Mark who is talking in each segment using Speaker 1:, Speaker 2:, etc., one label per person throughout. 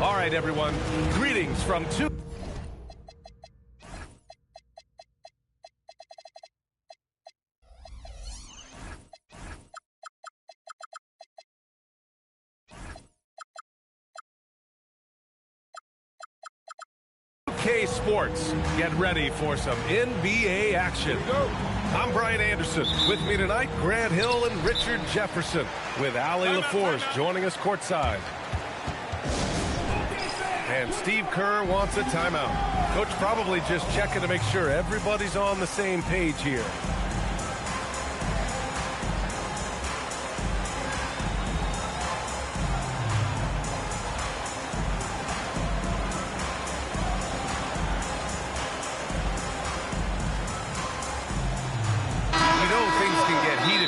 Speaker 1: All right, everyone. Greetings from two. Sports. Get ready for some NBA action. I'm Brian Anderson. With me tonight, Grant Hill and Richard Jefferson, with Allie LaForce joining us courtside. And Steve Kerr wants a timeout. Coach probably just checking to make sure everybody's on the same page here.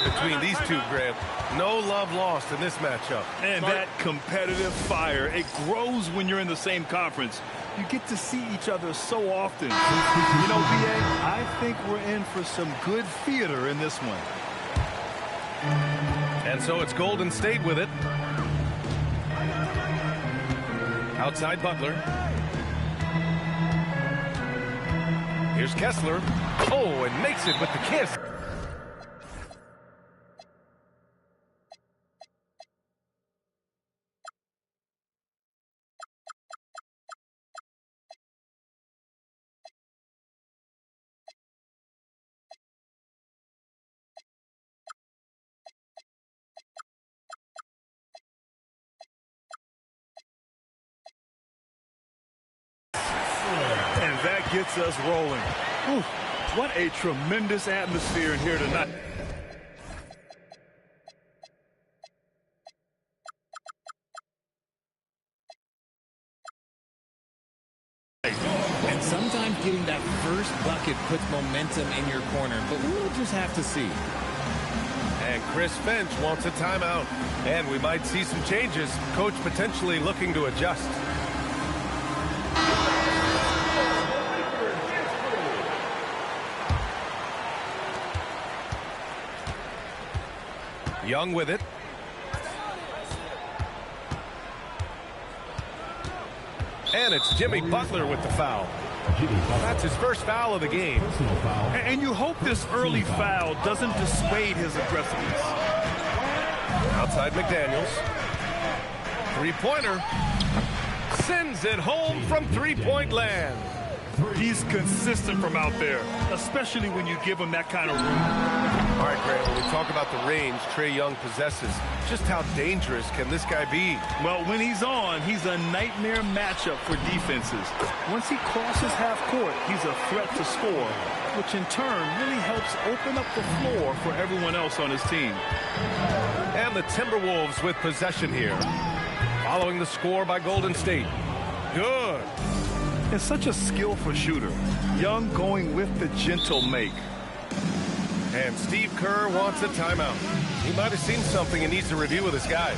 Speaker 1: Between these two, Grant. No love lost in this matchup.
Speaker 2: And that competitive fire, it grows when you're in the same conference. You get to see each other so often. You know, B.A., I think we're in for some good theater in this one.
Speaker 1: And so it's Golden State with it. Outside Butler. Here's Kessler. Oh, and makes it with the kiss.
Speaker 2: And that gets us rolling. Whew, what a tremendous atmosphere in here tonight.
Speaker 3: And sometimes getting that first bucket puts momentum in your corner, but we'll just have to see.
Speaker 1: And Chris Finch wants a timeout. And we might see some changes. Coach potentially looking to adjust. Young with it. And it's Jimmy Butler with the foul. That's his first foul of the game.
Speaker 2: And you hope this early foul doesn't dissuade his aggressiveness.
Speaker 1: Outside McDaniels. Three-pointer. Sends it home from three-point land.
Speaker 2: He's consistent from out there, especially when you give him that kind of room.
Speaker 1: All right, Grant, when we talk about the range Trae Young possesses, just how dangerous can this guy be?
Speaker 2: Well, when he's on, he's a nightmare matchup for defenses. Once he crosses half court, he's a threat to score, which in turn really helps open up the floor for everyone else on his team.
Speaker 1: And the Timberwolves with possession here, following the score by Golden State. Good.
Speaker 2: And such a skillful shooter. Young going with the gentle make.
Speaker 1: And Steve Kerr wants a timeout. He might have seen something and needs to review with his guys.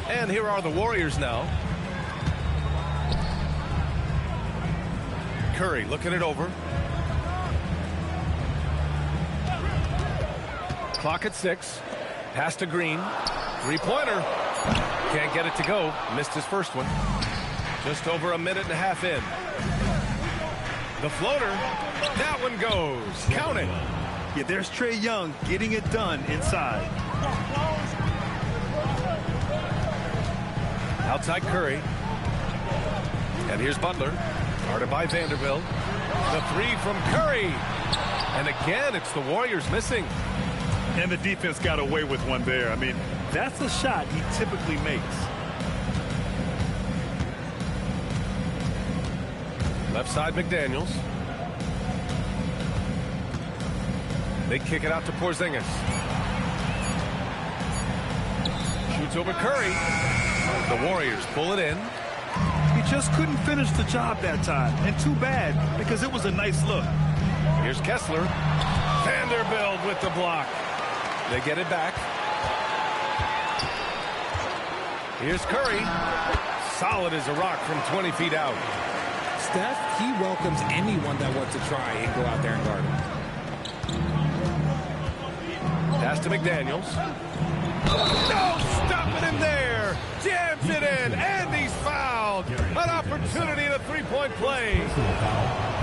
Speaker 1: And here are the Warriors now. Curry looking it over. Clock at 6. Pass to Green. Three-pointer. Can't get it to go. Missed his first one. Just over a minute and a half in. The floater. That one goes. Count it.
Speaker 2: Yeah, there's Trae Young getting it done inside.
Speaker 1: Outside Curry. And here's Butler. Guarded by Vanderbilt. The three from Curry. And again, it's the Warriors missing.
Speaker 2: And the defense got away with one there. I mean, that's a shot he typically makes.
Speaker 1: Left side, McDaniels. They kick it out to Porzingis. Shoots over Curry. The Warriors pull it in.
Speaker 2: He just couldn't finish the job that time. And too bad, because it was a nice look.
Speaker 1: Here's Kessler. Vanderbilt with the block. They get it back. Here's Curry. Solid as a rock from 20 feet out.
Speaker 3: Steph, he welcomes anyone that wants to try and go out there and guard him.
Speaker 1: to McDaniels. No stopping him there. Jams it in, and he's fouled. An opportunity in a three-point play.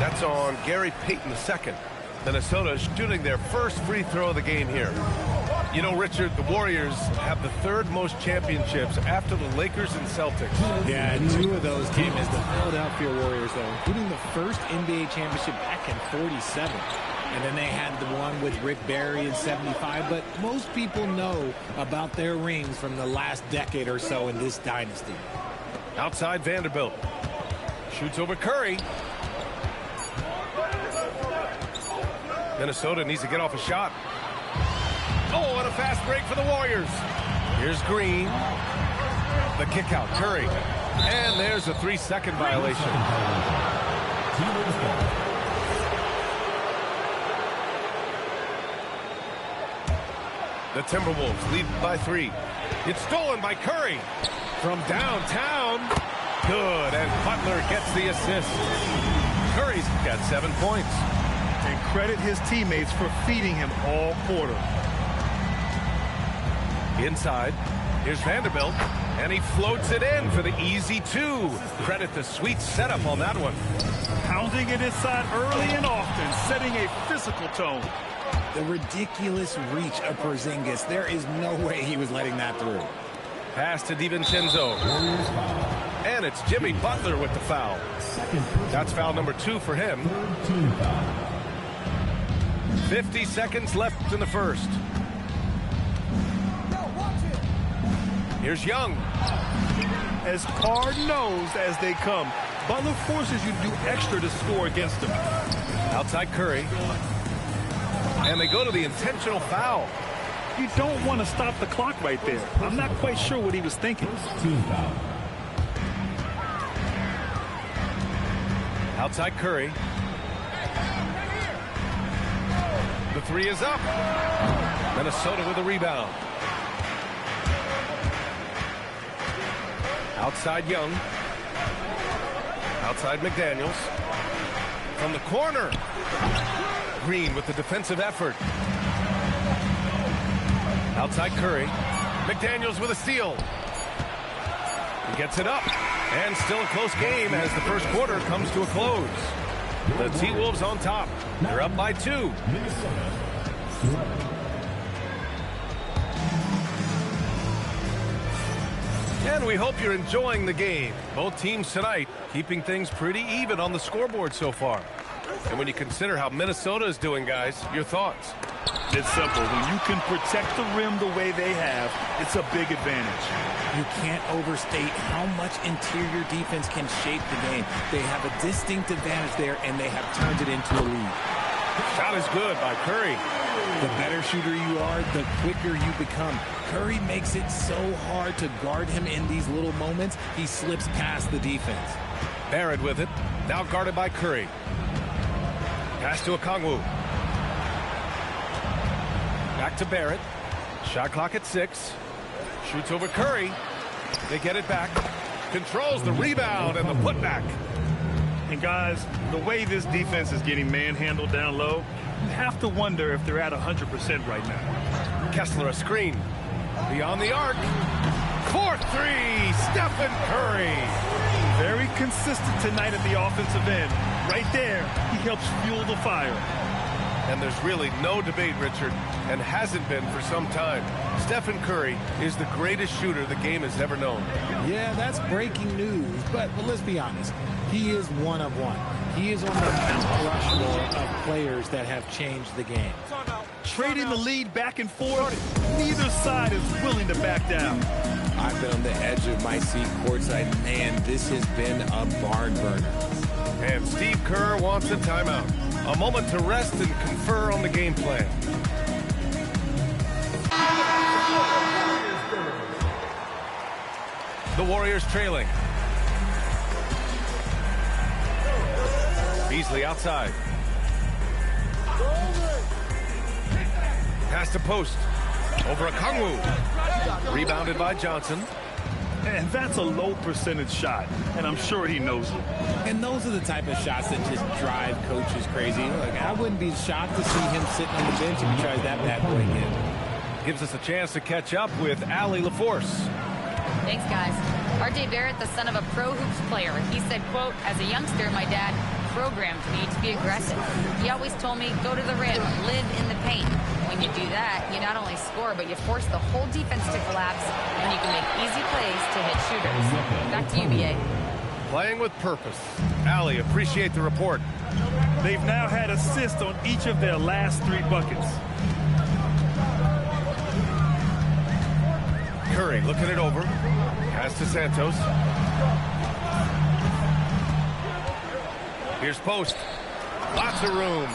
Speaker 1: That's on Gary Payton II. Minnesota shooting their first free throw of the game here. You know, Richard, the Warriors have the third most championships after the Lakers and Celtics.
Speaker 3: Yeah, 2 of those came as the Philadelphia Warriors, though, including the first NBA championship back in '47. And then they had the one with Rick Barry in '75. But most people know about their rings from the last decade or so in this dynasty.
Speaker 1: Outside Vanderbilt. Shoots over Curry. Minnesota needs to get off a shot. Oh, and a fast break for the Warriors. Here's Green. The kick out, Curry. And there's a 3-second violation. The Timberwolves lead by 3. It's stolen by Curry. From downtown. Good, and Butler gets the assist. Curry's got 7 points.
Speaker 2: And credit his teammates for feeding him all quarter.
Speaker 1: Inside, here's Vanderbilt, and he floats it in for the easy 2. Credit the sweet setup on that one.
Speaker 2: Pounding it inside early and often, setting a physical tone.
Speaker 3: The ridiculous reach of Porzingis. There is no way he was letting that through.
Speaker 1: Pass to DiVincenzo. And it's Jimmy Butler with the foul. That's foul number 2 for him. 50 seconds left in the first. Here's Young.
Speaker 2: As hard-nosed as they come, Butler forces you to do extra to score against him.
Speaker 1: Outside Curry. And they go to the intentional foul.
Speaker 2: You don't want to stop the clock right there. I'm not quite sure what he was thinking.
Speaker 1: Outside Curry. The 3 is up. Minnesota with a rebound. Outside Young. Outside McDaniels. From the corner. Green with the defensive effort. Outside Curry. McDaniels with a steal. He gets it up. And still a close game as the first quarter comes to a close. The T-Wolves on top. They're up by 2. And we hope you're enjoying the game. Both teams tonight keeping things pretty even on the scoreboard so far. And when you consider how Minnesota is doing, guys, your thoughts?
Speaker 2: It's simple. When you can protect the rim the way they have, it's a big advantage.
Speaker 3: You can't overstate how much interior defense can shape the game. They have a distinct advantage there, and they have turned it into a lead.
Speaker 1: Shot is good by Curry.
Speaker 3: The better shooter you are, the quicker you become. Curry makes it so hard to guard him in these little moments. He slips past the defense.
Speaker 1: Barrett with it. Now guarded by Curry. Pass to Okongwu. Back to Barrett. Shot clock at 6. Shoots over Curry. They get it back. Controls the rebound and the putback.
Speaker 2: And guys, the way this defense is getting manhandled down low, you have to wonder if they're at 100% right now.
Speaker 1: Kessler a screen. Beyond the arc. 4-3. Stephen Curry.
Speaker 2: Very consistent tonight at the offensive end. Right there, he helps fuel the fire.
Speaker 1: And there's really no debate, Richard, and hasn't been for some time. Stephen Curry is the greatest shooter the game has ever known.
Speaker 3: Yeah, that's breaking news, but let's be honest. He is one of one. He is on the Mount Rushmore of players that have changed the game.
Speaker 2: Trading the lead back and forth, neither side is willing to back down.
Speaker 3: I've been on the edge of my seat courtside. Man, this has been a barn burner.
Speaker 1: And Steve Kerr wants a timeout. A moment to rest and confer on the game plan. The Warriors trailing. Beasley outside. Pass to post. Over Okongwu. Rebounded by Johnson.
Speaker 2: And that's a low percentage shot, and I'm sure he knows it.
Speaker 3: And those are the type of shots that just drive coaches crazy. Look, I wouldn't be shocked to see him sitting on the bench if he tries that bad boy again.
Speaker 1: gives us a chance to catch up with Allie LaForce.
Speaker 4: Thanks, guys. R.J. Barrett, the son of a pro hoops player. He said, quote, as a youngster, my dad programmed me to be aggressive. He always told me, go to the rim, live in the paint. When you do that, you not only score, but you force the whole defense to collapse, and you can make easy plays to hit shooters. Back to you, B.A.
Speaker 1: Playing with purpose. Allie, appreciate the report.
Speaker 2: They've now had assists on each of their last 3 buckets.
Speaker 1: Curry looking it over. Pass to Santos. Here's Post. Lots of room.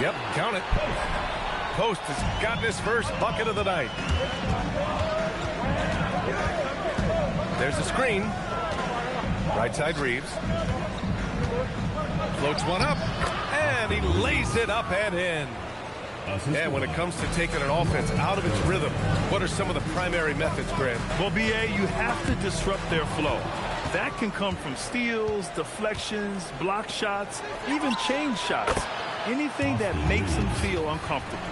Speaker 1: Yep, count it. Post has gotten his first bucket of the night. There's a screen. Right side Reeves. Floats one up. And he lays it up and in. And when it comes to taking an offense out of its rhythm, what are some of the primary methods, Grant?
Speaker 2: Well, B.A., you have to disrupt their flow. That can come from steals, deflections, block shots, even change shots. Anything that makes them feel uncomfortable.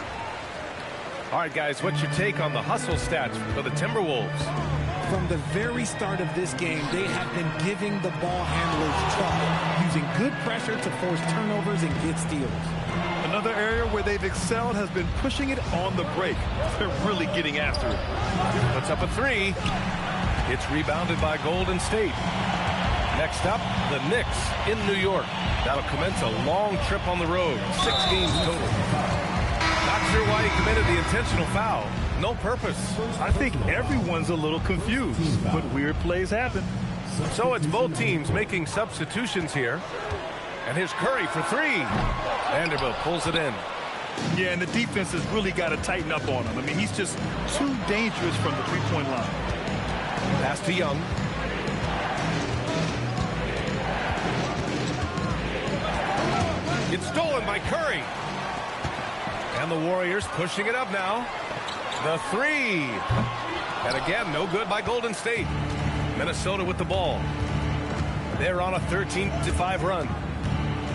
Speaker 1: All right, guys, what's your take on the hustle stats for the Timberwolves?
Speaker 3: From the very start of this game, they have been giving the ball handlers trouble, using good pressure to force turnovers and get steals.
Speaker 2: Another area where they've excelled has been pushing it on the break. They're really getting after it.
Speaker 1: Puts up a 3. It's rebounded by Golden State. Next up, the Knicks in New York. That'll commence a long trip on the road. 6 games total. Not sure why he committed the intentional foul. No purpose.
Speaker 2: I think everyone's a little confused, but weird plays happen.
Speaker 1: So it's both teams making substitutions here. And here's Curry for 3. Vanderbilt pulls it in.
Speaker 2: Yeah, and the defense has really got to tighten up on him. I mean, he's just too dangerous from the three-point line.
Speaker 1: Pass to Young. It's stolen by Curry. And the Warriors pushing it up now. The 3. And again, no good by Golden State. Minnesota with the ball. They're on a 13-5 run.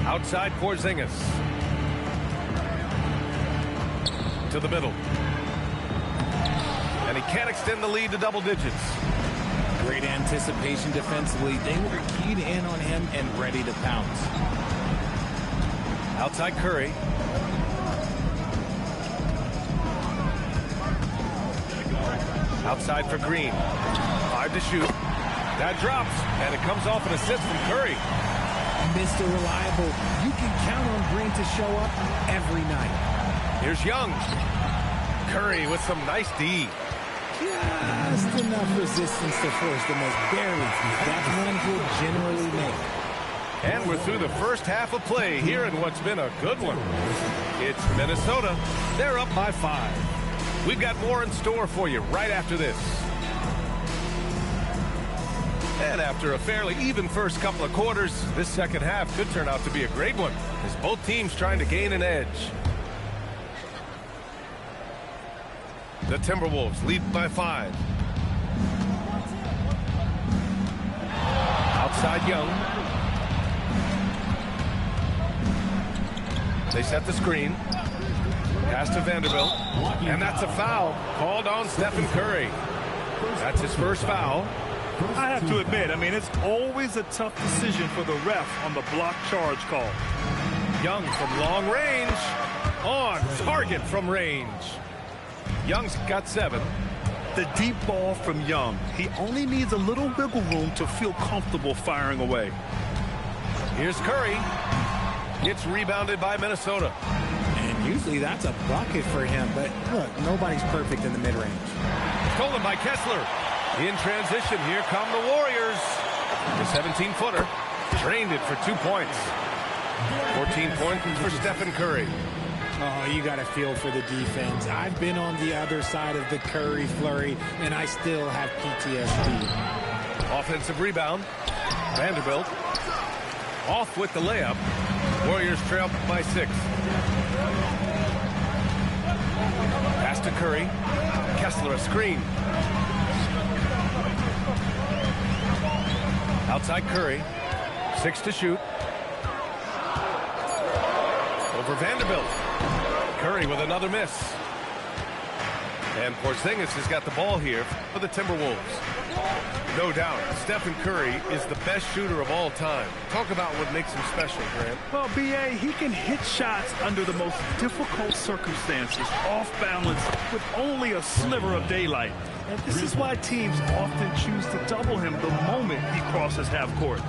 Speaker 1: Outside Porzingis. To the middle. And he can't extend the lead to double digits.
Speaker 3: Great anticipation defensively. They were keyed in on him and ready to pounce.
Speaker 1: Outside Curry. Outside for Green. 5 to shoot. That drops, and it comes off an assist from Curry.
Speaker 3: Mr. Reliable, you can count on Green to show up every night.
Speaker 1: Here's Young. Curry with some nice D.
Speaker 3: Just enough resistance to force the most barely. That's one he'll generally make.
Speaker 1: And we're through the first half of play here in what's been a good one. It's Minnesota. They're up by 5. We've got more in store for you right after this. And after a fairly even first couple of quarters, this second half could turn out to be a great one as both teams trying to gain an edge. The Timberwolves lead by 5. Outside Young. They set the screen. Pass to Vanderbilt. And that's a foul called on Stephen Curry. That's his first foul.
Speaker 2: I have to admit, I mean, it's always a tough decision for the ref on the block charge call.
Speaker 1: Young from long range. On target from range. Young's got 7.
Speaker 2: The deep ball from Young. He only needs a little wiggle room to feel comfortable firing away.
Speaker 1: Here's Curry. It's rebounded by Minnesota.
Speaker 3: And usually that's a bucket for him, but look, nobody's perfect in the mid-range.
Speaker 1: Stolen by Kessler. In transition, here come the Warriors. The 17-footer drained it for 2 points. 14 points for Stephen Curry.
Speaker 3: Oh, you got to feel for the defense. I've been on the other side of the Curry flurry, and I still have PTSD.
Speaker 1: Offensive rebound. Vanderbilt off with the layup. Warriors trail by 6. Pass to Curry. Kessler a screen. Outside Curry. 6 to shoot. Over Vanderbilt. Curry with another miss. And Porzingis has got the ball here for the Timberwolves. No doubt, Stephen Curry is the best shooter of all time. Talk about what makes him special, Grant.
Speaker 2: Well, B.A., he can hit shots under the most difficult circumstances, off balance, with only a sliver of daylight. And this is why teams often choose to double him the moment he crosses half court.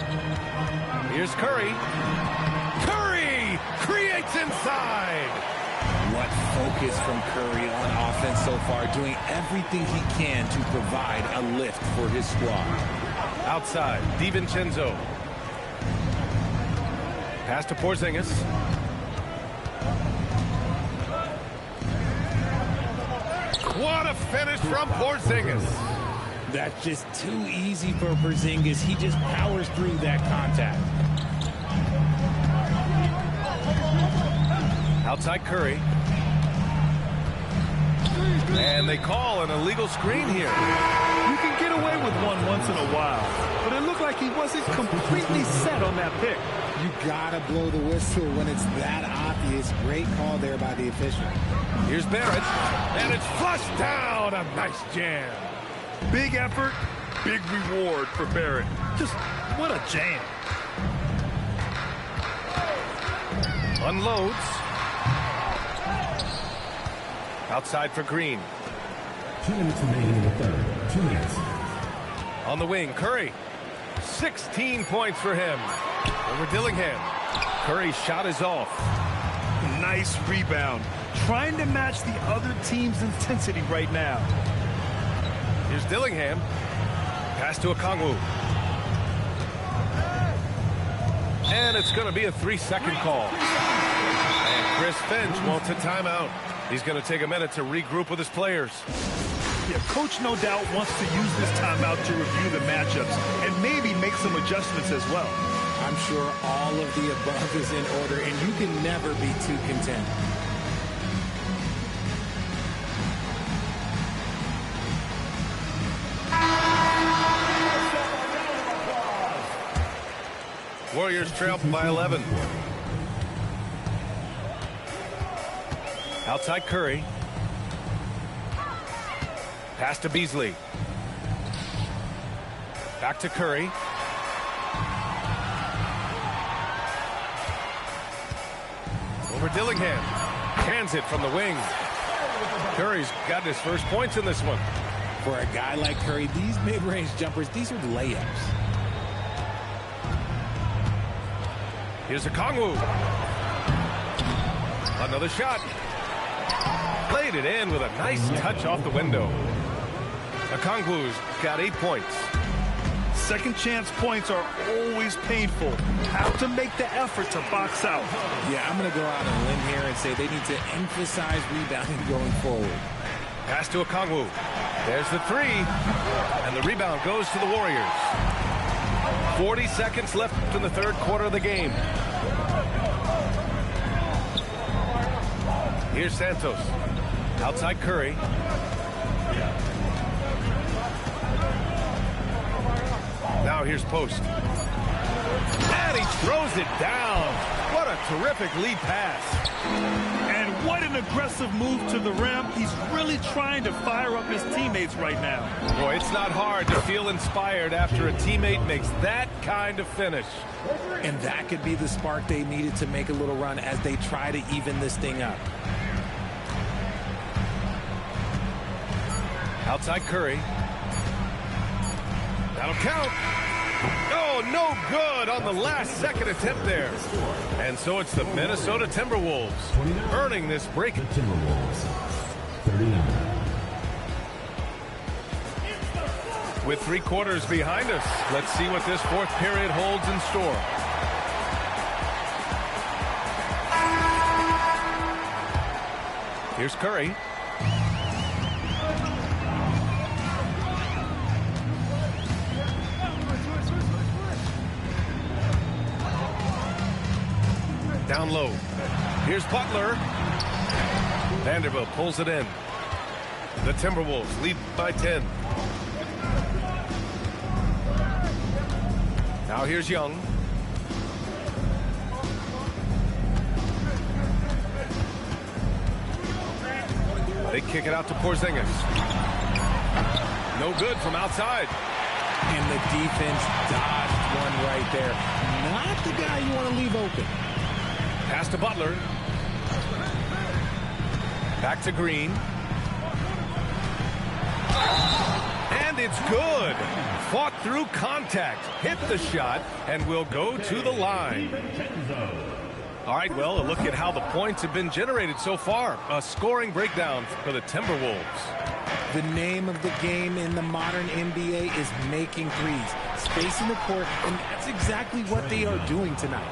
Speaker 1: Here's Curry. Curry creates inside.
Speaker 3: What focus from Curry on offense so far, doing everything he can to provide a lift for his squad.
Speaker 1: Outside, DiVincenzo. Pass to Porzingis. What a finish from Porzingis.
Speaker 3: That's just too easy for Porzingis. He just powers through that contact.
Speaker 1: Outside Curry. And they call an illegal screen here.
Speaker 2: You can get away with one once in a while, but it looked like he wasn't completely set on that pick.
Speaker 3: You gotta blow the whistle when it's that obvious. Great call there by the official.
Speaker 1: Here's Barrett, and it's flushed down. A nice jam.
Speaker 2: Big effort, big reward for Barrett. Just what a jam.
Speaker 1: Unloads. Outside for Green.
Speaker 5: 2 minutes remaining in the third. 2 minutes.
Speaker 1: On the wing, Curry. 16 points for him. Over Dillingham. Curry's shot is off.
Speaker 2: Nice rebound. Trying to match the other team's intensity right now.
Speaker 1: Here's Dillingham. Pass to Okongwu. And it's going to be a 3-second call. And Chris Finch wants a timeout. He's going to take a minute to regroup with his players.
Speaker 2: Yeah, coach no doubt wants to use this timeout to review the matchups and maybe make some adjustments as well.
Speaker 3: I'm sure all of the above is in order, and you can never be too content.
Speaker 1: Warriors trail by 11. Outside Curry. Pass to Beasley. Back to Curry. Over Dillingham. Cans it from the wing. Curry's got his first points in this one.
Speaker 3: For a guy like Curry, these mid-range jumpers, these are layups.
Speaker 1: Here's Okongwu. Another shot. Played it in with a nice touch off the window. Okongwu's got 8 points.
Speaker 2: Second chance points are always painful. Have to make the effort to box out.
Speaker 3: Yeah, I'm going to go out on a limb here and say they need to emphasize rebounding going forward.
Speaker 1: Pass to Okongwu. There's the three. And the rebound goes to the Warriors. 40 seconds left in the third quarter of the game. Here's Santos. Outside Curry. Now here's Post. And he throws it down. What a terrific lead pass.
Speaker 2: And what an aggressive move to the rim. He's really trying to fire up his teammates right now.
Speaker 1: Boy, it's not hard to feel inspired after a teammate makes that kind of finish.
Speaker 3: And that could be the spark they needed to make a little run as they try to even this thing up.
Speaker 1: Outside Curry. That'll count. Oh, no good on the last second attempt there. And so it's the Minnesota Timberwolves earning this break.
Speaker 5: The Timberwolves, 39.
Speaker 1: With 3 quarters behind us, let's see what this fourth period holds in store. Here's Curry. Down low. Here's Butler. Vanderbilt pulls it in. The Timberwolves lead by 10. Now here's Young. They kick it out to Porzingis. No good from outside.
Speaker 3: And the defense dodged one right there. Not the guy you want to leave open.
Speaker 1: Pass to Butler. Back to Green. And it's good. Fought through contact. Hit the shot and will go to the line. All right, well, a look at how the points have been generated so far. A scoring breakdown for the Timberwolves.
Speaker 3: The name of the game in the modern NBA is making threes. Spacing the court, and that's exactly what they are doing tonight.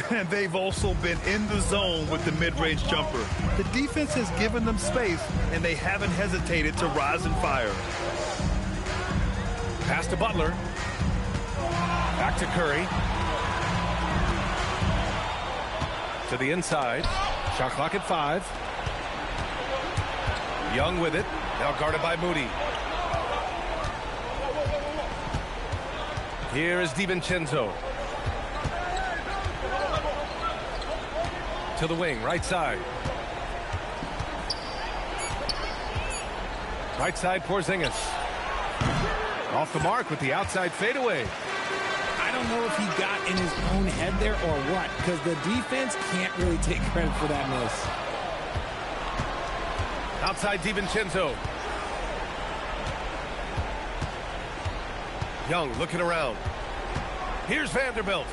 Speaker 2: And they've also been in the zone with the mid-range jumper. The defense has given them space, and they haven't hesitated to rise and fire.
Speaker 1: Pass to Butler. Back to Curry. To the inside. Shot clock at 5. Young with it. Now guarded by Moody. Here is DiVincenzo. To the wing, right side. Right side, Porzingis. Off the mark with the outside fadeaway.
Speaker 3: I don't know if he got in his own head there or what, because the defense can't really take credit for that miss.
Speaker 1: Outside DiVincenzo. Young looking around. Here's Vanderbilt.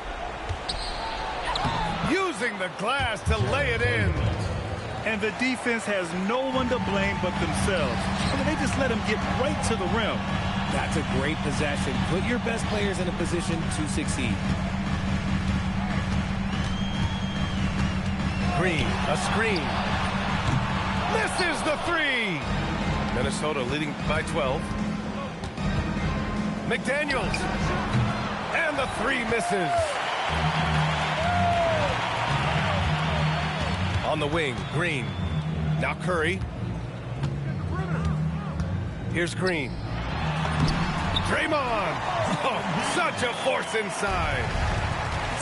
Speaker 1: Using the glass to lay it in.
Speaker 2: And the defense has no one to blame but themselves. I mean, they just let him get right to the rim.
Speaker 3: That's a great possession. Put your best players in a position to succeed.
Speaker 1: Green, a screen. Misses the 3. Minnesota leading by 12. McDaniels. And the 3 misses. On the wing, Green. Now Curry. Here's Green. Draymond. Oh, such a force inside.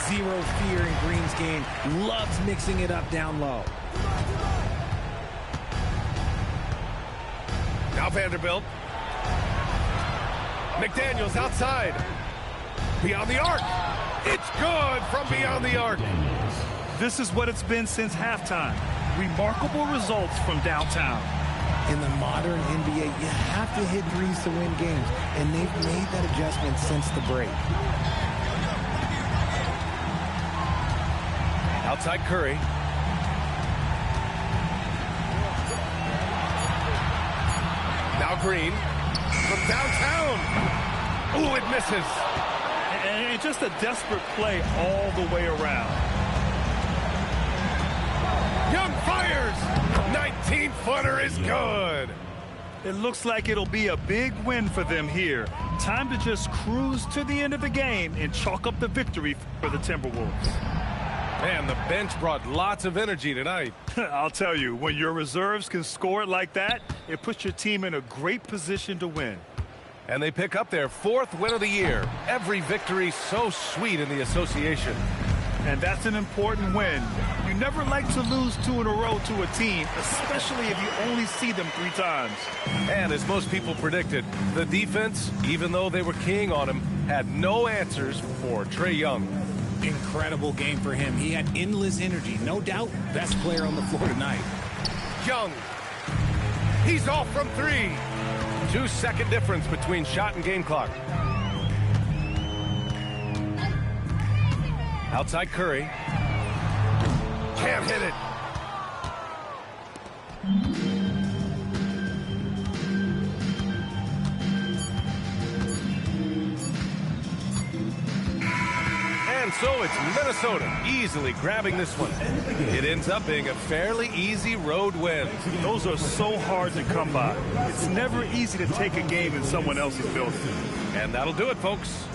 Speaker 3: Zero fear in Green's game. Loves mixing it up down low.
Speaker 1: Now Vanderbilt. McDaniels outside. Beyond the arc. It's good from beyond the arc.
Speaker 2: This is what it's been since halftime. Remarkable results from downtown.
Speaker 3: In the modern NBA, you have to hit threes to win games, and they've made that adjustment since the break.
Speaker 1: Outside Curry. Now Green from downtown. Ooh, it misses.
Speaker 2: And just a desperate play all the way around.
Speaker 1: Young fires. 19-footer is good.
Speaker 2: It looks like it'll be a big win for them here. Time to just cruise to the end of the game and chalk up the victory for the Timberwolves.
Speaker 1: Man, the bench brought lots of energy tonight.
Speaker 2: I'll tell you, when your reserves can score it like that, it puts your team in a great position to win.
Speaker 1: And they pick up their 4th win of the year. Every victory so sweet in the association.
Speaker 2: And that's an important win. You never like to lose 2 in a row to a team, especially if you only see them 3 times.
Speaker 1: And as most people predicted, the defense, even though they were keying on him, had no answers for Trae Young.
Speaker 3: Incredible game for him. He had endless energy. No doubt, best player on the floor tonight.
Speaker 1: Young. He's off from 3. 2-second difference between shot and game clock. Outside Curry. Can't hit it. And so it's Minnesota easily grabbing this one. It ends up being a fairly easy road win.
Speaker 2: Those are so hard to come by. It's never easy to take a game in someone else's building.
Speaker 1: And that'll do it, folks.